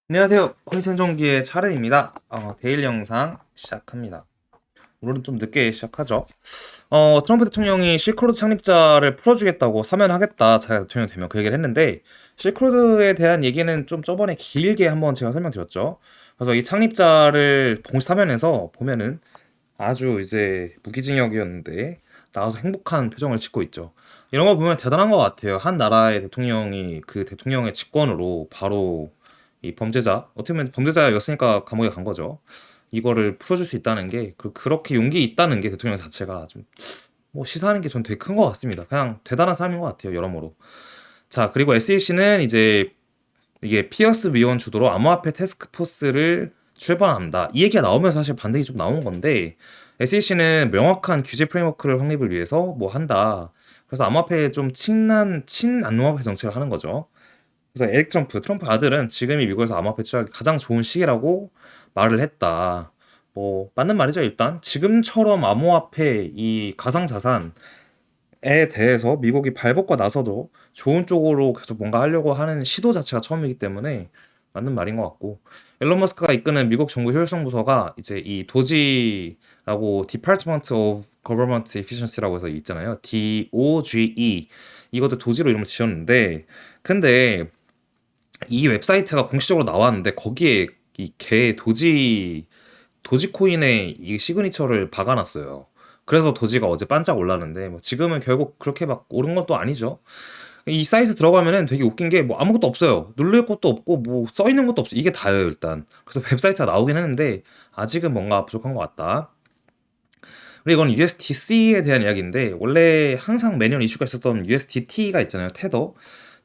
안녕하세요. 허위생존기의 차른입니다. 데일리 영상 시작합니다. 오늘은 좀 늦게 시작하죠. 트럼프 대통령이 실크로드 창립자를 풀어주겠다고 사면하겠다. 자기가 대통령 되면 그 얘기를 했는데, 실크로드에 대한 얘기는 좀 저번에 길게 한번 제가 설명드렸죠. 그래서 이 창립자를 공식 사면에서 보면은 아주 이제 무기징역이었는데 나와서 행복한 표정을 짓고 있죠. 이런 거 보면 대단한 것 같아요. 한 나라의 대통령이 그 대통령의 직권으로 바로 이 범죄자, 어떻게 보면 범죄자였으니까 감옥에 간 거죠. 이거를 풀어줄 수 있다는 게, 그렇게 용기 있다는 게 대통령 자체가 좀, 뭐 시사하는 게 전 되게 큰 것 같습니다. 그냥 대단한 사람인 것 같아요, 여러모로. 자, 그리고 SEC는 이제 이게 피어스 위원 주도로 암호화폐 태스크포스를 출범한다. 이 얘기가 나오면서 사실 반등이 좀 나온 건데, SEC는 명확한 규제 프레임워크를 확립을 위해서 뭐 한다. 그래서 암호화폐에 좀 친암호화폐 정책을 하는 거죠. 그래서 에릭 트럼프 아들은 지금이 미국에서 암호화폐 투자하기 가장 좋은 시기라고 말을 했다. 뭐 맞는 말이죠. 일단 지금처럼 암호화폐 이 가상자산에 대해서 미국이 발벗고 나서도 좋은 쪽으로 계속 뭔가 하려고 하는 시도 자체가 처음이기 때문에 맞는 말인 것 같고, 일론 머스크가 이끄는 미국 정부 효율성 부서가 이제 이 도지라고 Department of Government Efficiency라고 해서 있잖아요. DOGE, 이것도 도지로 이름을 지었는데, 근데 이 웹사이트가 공식적으로 나왔는데 거기에 이 개 도지코인의 이 시그니처를 박아놨어요. 그래서 도지가 어제 반짝 올랐는데, 뭐 지금은 결국 그렇게 막 오른 것도 아니죠. 이 사이트 들어가면은 되게 웃긴 게 뭐 아무것도 없어요. 누를 것도 없고 뭐 써 있는 것도 없어. 이게 다예요, 일단. 그래서 웹사이트가 나오긴 했는데 아직은 뭔가 부족한 것 같다. 그리고 이건 USDC에 대한 이야기인데, 원래 항상 매년 이슈가 있었던 USDT가 있잖아요.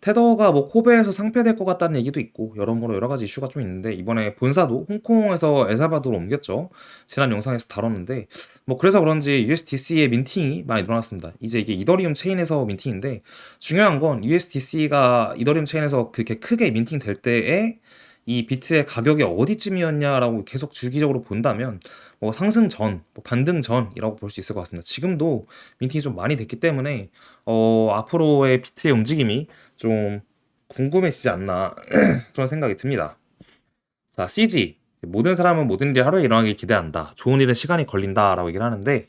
테더가 뭐 코베에서 상폐될 것 같다는 얘기도 있고 여러모로 여러 가지 이슈가 좀 있는데, 이번에 본사도 홍콩에서 엘살바도로 옮겼죠. 지난 영상에서 다뤘는데, 뭐 그래서 그런지 USDC의 민팅이 많이 늘어났습니다. 이제 이게 이더리움 체인에서 민팅인데, 중요한 건 USDC가 이더리움 체인에서 그렇게 크게 민팅 될 때에 이 비트의 가격이 어디쯤이었냐라고 계속 주기적으로 본다면, 뭐 상승 전, 뭐 반등 전이라고 볼 수 있을 것 같습니다. 지금도 민팅이 좀 많이 됐기 때문에 앞으로의 비트의 움직임이 좀 궁금해지지 않나 그런 생각이 듭니다. 자, CG, 모든 사람은 모든 일이 하루에 일어나길 기대한다. 좋은 일은 시간이 걸린다라고 얘기를 하는데,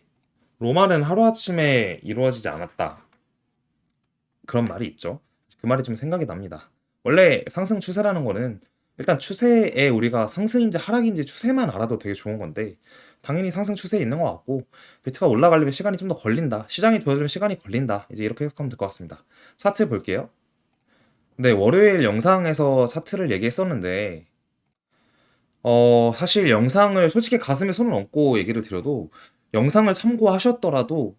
로마는 하루아침에 이루어지지 않았다. 그런 말이 있죠. 그 말이 좀 생각이 납니다. 원래 상승 추세라는 거는 일단 추세에 우리가 상승인지 하락인지 추세만 알아도 되게 좋은 건데, 당연히 상승 추세에 있는 것 같고, 비트가 올라가려면 시간이 좀 더 걸린다. 시장이 좋아지면 시간이 걸린다. 이제 이렇게 해석하면 될 것 같습니다. 차트 볼게요. 네, 월요일 영상에서 차트를 얘기했었는데, 사실 영상을 솔직히 가슴에 손을 얹고 얘기를 드려도, 영상을 참고하셨더라도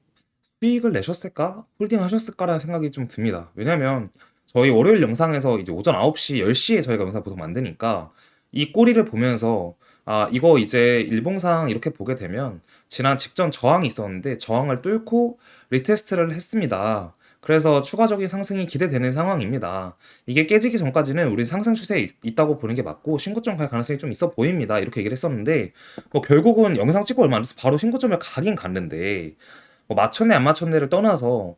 수익을 내셨을까? 홀딩 하셨을까라는 생각이 좀 듭니다. 왜냐면 저희 월요일 영상에서 이제 오전 9시, 10시에 저희가 영상 보통 만드니까 이 꼬리를 보면서, 아, 이거 이제 일봉상 이렇게 보게 되면 지난 직전 저항이 있었는데 저항을 뚫고 리테스트를 했습니다. 그래서 추가적인 상승이 기대되는 상황입니다. 이게 깨지기 전까지는 우리 상승 추세에 있다고 보는 게 맞고 신고점 갈 가능성이 좀 있어 보입니다. 이렇게 얘기를 했었는데, 뭐 결국은 영상 찍고 얼마 안 돼서 바로 신고점을 가긴 갔는데, 뭐 맞췄네 안 맞췄네를 떠나서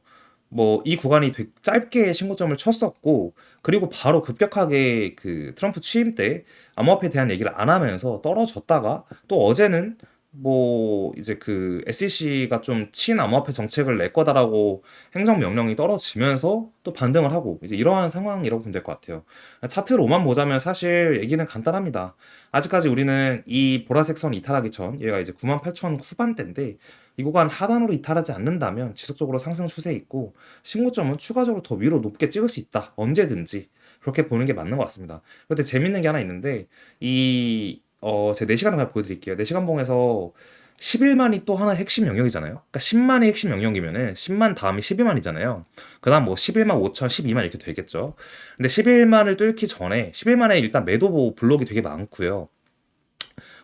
뭐 이 구간이 되게 짧게 신고점을 쳤었고, 그리고 바로 급격하게 그 트럼프 취임 때 암호화폐에 대한 얘기를 안 하면서 떨어졌다가, 또 어제는 뭐 이제 그 SEC가 좀 친암호화폐 정책을 낼 거다라고 행정명령이 떨어지면서 또 반등을 하고, 이제 이러한 상황이라고 보면 될 것 같아요. 차트로만 보자면 사실 얘기는 간단합니다. 아직까지 우리는 이 보라색 선 이탈하기 전, 얘가 이제 98,000 후반대인데, 이 구간 하단으로 이탈하지 않는다면 지속적으로 상승 추세에 있고, 신고점은 추가적으로 더 위로 높게 찍을 수 있다. 언제든지. 그렇게 보는 게 맞는 것 같습니다. 그런데 재밌는 게 하나 있는데, 제 4시간 한번 보여드릴게요. 4시간 봉에서 11만이 또 하나의 핵심 영역이잖아요. 그러니까 10만이 핵심 영역이면은 10만 다음이 11만이잖아요. 그 다음 뭐 11만 5천, 12만 이렇게 되겠죠. 근데 11만을 뚫기 전에 11만에 일단 매도 블록이 되게 많고요.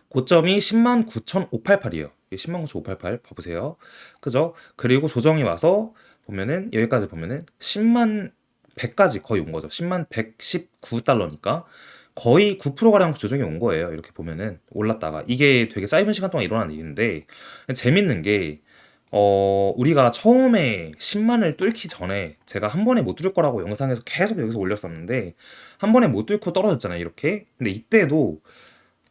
고점이 10만 9,588이에요. 10만 9,588 봐보세요. 그죠? 그리고 조정이 와서 보면은 여기까지 보면은 10만 100까지 거의 온 거죠. 10만 119달러니까 거의 9%가량 조정이 온 거예요. 이렇게 보면은 올랐다가 이게 되게 짧은 시간 동안 일어난 일인데, 재밌는 게 우리가 처음에 10만을 뚫기 전에 제가 한 번에 못 뚫을 거라고 영상에서 계속 여기서 올렸었는데 한 번에 못 뚫고 떨어졌잖아요, 이렇게. 근데 이때도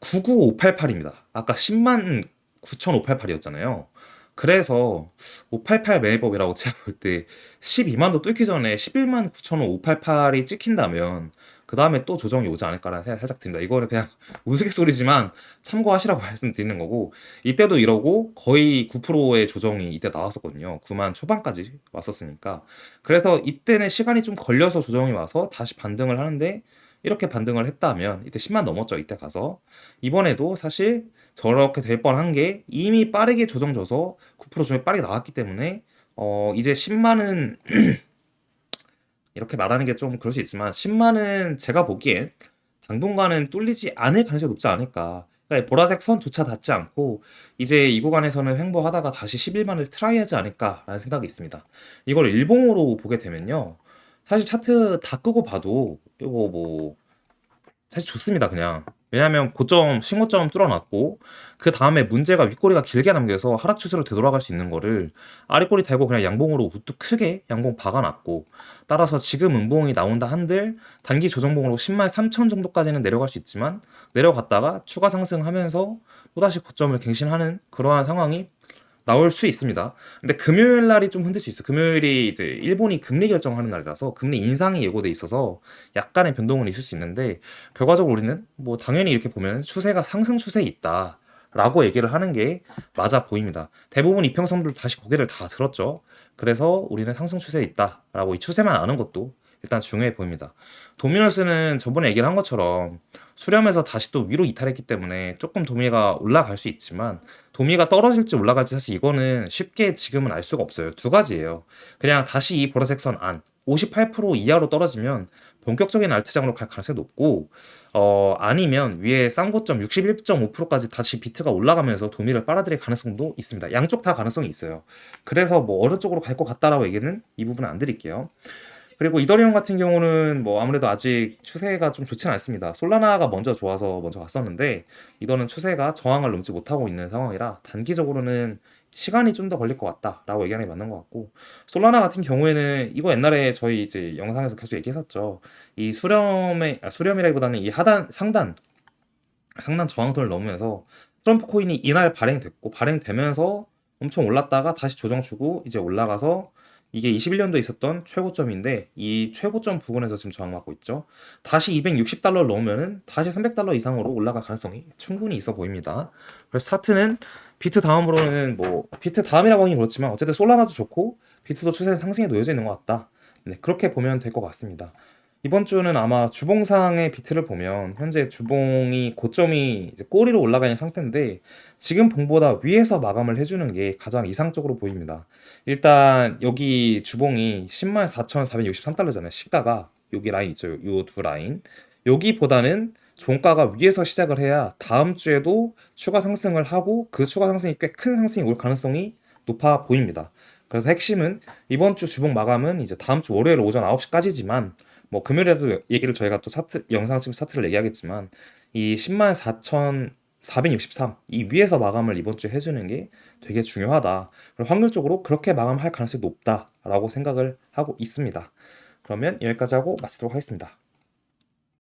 99588입니다. 아까 10만 9588이었잖아요. 그래서 588 매매법이라고 제가 볼 때 12만도 뚫기 전에 11만 9,588이 찍힌다면 그 다음에 또 조정이 오지 않을까라는 생각이 살짝 듭니다. 이거는 그냥 우스갯소리지만 참고하시라고 말씀드리는 거고, 이때도 이러고 거의 9%의 조정이 이때 나왔었거든요. 9만 초반까지 왔었으니까. 그래서 이때는 시간이 좀 걸려서 조정이 와서 다시 반등을 하는데, 이렇게 반등을 했다면 이때 10만 넘었죠, 이때 가서. 이번에도 사실 저렇게 될 뻔한 게 이미 빠르게 조정져서 9% 조정이 빠르게 나왔기 때문에 이제 10만은 이렇게 말하는 게 좀 그럴 수 있지만 10만은 제가 보기엔 당분간은 뚫리지 않을 가능성이 높지 않을까. 그러니까 보라색 선조차 닿지 않고 이제 이 구간에서는 횡보하다가 다시 11만을 트라이하지 않을까라는 생각이 있습니다. 이걸 일봉으로 보게 되면요. 사실 차트 다 끄고 봐도 이거 뭐 사실 좋습니다, 그냥. 왜냐면 고점, 신고점 뚫어놨고, 그 다음에 문제가 윗꼬리가 길게 남겨서 하락 추세로 되돌아갈 수 있는 거를 아랫꼬리 대고 그냥 양봉으로 우뚝 크게 양봉 박아놨고, 따라서 지금 음봉이 나온다 한들 단기 조정봉으로 10만 3천 정도까지는 내려갈 수 있지만, 내려갔다가 추가 상승하면서 또다시 고점을 갱신하는 그러한 상황이 나올 수 있습니다. 근데 금요일 날이 좀 힘들 수 있어요. 금요일이 이제 일본이 금리 결정하는 날이라서 금리 인상이 예고돼 있어서 약간의 변동은 있을 수 있는데, 결과적으로 우리는 뭐 당연히 이렇게 보면 추세가 상승 추세에 있다라고 얘기를 하는 게 맞아 보입니다. 대부분 이평선들 다시 고개를 다 들었죠. 그래서 우리는 상승 추세에 있다라고 이 추세만 아는 것도 일단 중요해 보입니다. 도미노스는 저번에 얘기를 한 것처럼 수렴해서 다시 또 위로 이탈했기 때문에 조금 도미가 올라갈 수 있지만, 도미가 떨어질지 올라갈지 사실 이거는 쉽게 지금은 알 수가 없어요. 두 가지예요. 그냥 다시 이 보라색 선 안, 58% 이하로 떨어지면 본격적인 알트장으로 갈 가능성이 높고, 아니면 위에 싼 고점 61.5%까지 다시 비트가 올라가면서 도미를 빨아들일 가능성도 있습니다. 양쪽 다 가능성이 있어요. 그래서 뭐 어느 쪽으로 갈 것 같다라고 얘기는 이 부분은 안 드릴게요. 그리고 이더리움 같은 경우는 뭐 아무래도 아직 추세가 좀 좋지는 않습니다. 솔라나가 먼저 좋아서 먼저 갔었는데, 이더는 추세가 저항을 넘지 못하고 있는 상황이라 단기적으로는 시간이 좀 더 걸릴 것 같다라고 얘기하는 게 맞는 것 같고, 솔라나 같은 경우에는 이거 옛날에 저희 이제 영상에서 계속 얘기했었죠. 이 수렴이라기보다는 이 하단 상단 저항선을 넘으면서 트럼프 코인이 이날 발행되면서 엄청 올랐다가 다시 조정 주고 이제 올라가서, 이게 21년도에 있었던 최고점인데 이 최고점 부근에서 지금 저항받고 있죠. 다시 260달러를 넣으면은 다시 300달러 이상으로 올라갈 가능성이 충분히 있어 보입니다. 그래서 차트는 비트 다음으로는 뭐 비트 다음이라고 하긴 그렇지만 어쨌든 솔라나도 좋고 비트도 추세 상승에 놓여져 있는 것 같다. 네, 그렇게 보면 될 것 같습니다. 이번 주는 아마 주봉상의 비트를 보면 현재 주봉이 고점이 이제 꼬리로 올라가 있는 상태인데, 지금 봉보다 위에서 마감을 해주는 게 가장 이상적으로 보입니다. 일단 여기 주봉이 104,463달러잖아요. 시가가 여기 라인 있죠. 요 두 라인. 여기보다는 종가가 위에서 시작을 해야 다음 주에도 추가 상승을 하고 그 추가 상승이 꽤 큰 상승이 올 가능성이 높아 보입니다. 그래서 핵심은 이번 주 주봉 마감은 이제 다음 주 월요일 오전 9시까지지만, 뭐 금요일에도 얘기를 저희가 또 차트 영상 찍으면 차트를 얘기하겠지만, 이 104,463 이 위에서 마감을 이번 주에 해주는 게 되게 중요하다. 그리고 확률적으로 그렇게 마감할 가능성이 높다라고 생각을 하고 있습니다. 그러면 여기까지 하고 마치도록 하겠습니다.